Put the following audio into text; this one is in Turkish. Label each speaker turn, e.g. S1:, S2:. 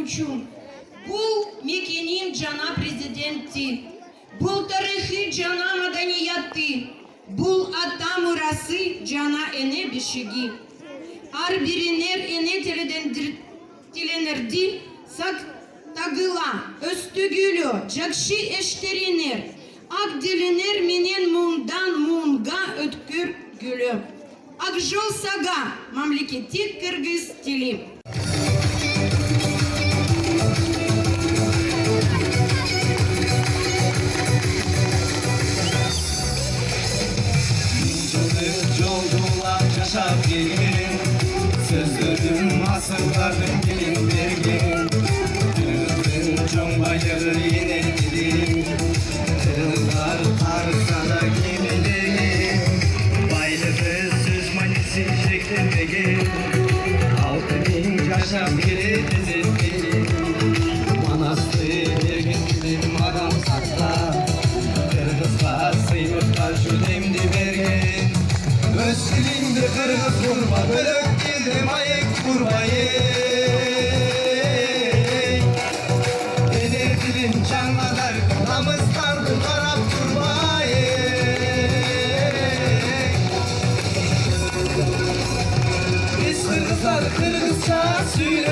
S1: uchun. Bu mekenin cana prezidenti, bu tarihi cana madaniyati, bu ata mirası cana ene bişigi. Ar biriner ene telenirdi, sak tagıla, östügülü, jakşı eşteriner, ak diliner menen mundan munga ötkür gülü. Akjol saga, mamleketi Kırgız dili.
S2: Yoldular yaşap gelin, sözlerim asırlarım gelin vergin. Gülün con bayır yine gidin, kırlar arsada gemileyin. Baylığı söz manisi şeklemegin, 6000 yaşap gelin dizilin. Manastır vergin bizim adam sakla, Kırgızlar sıyırtlar şu demdi vergin. Öz dilinde kırgız kurma, bölük dilde mayık kurmayı. Eder dilim canladar, namızlardı karab kurmayı. Biz kırgızlar kırgızca söyle.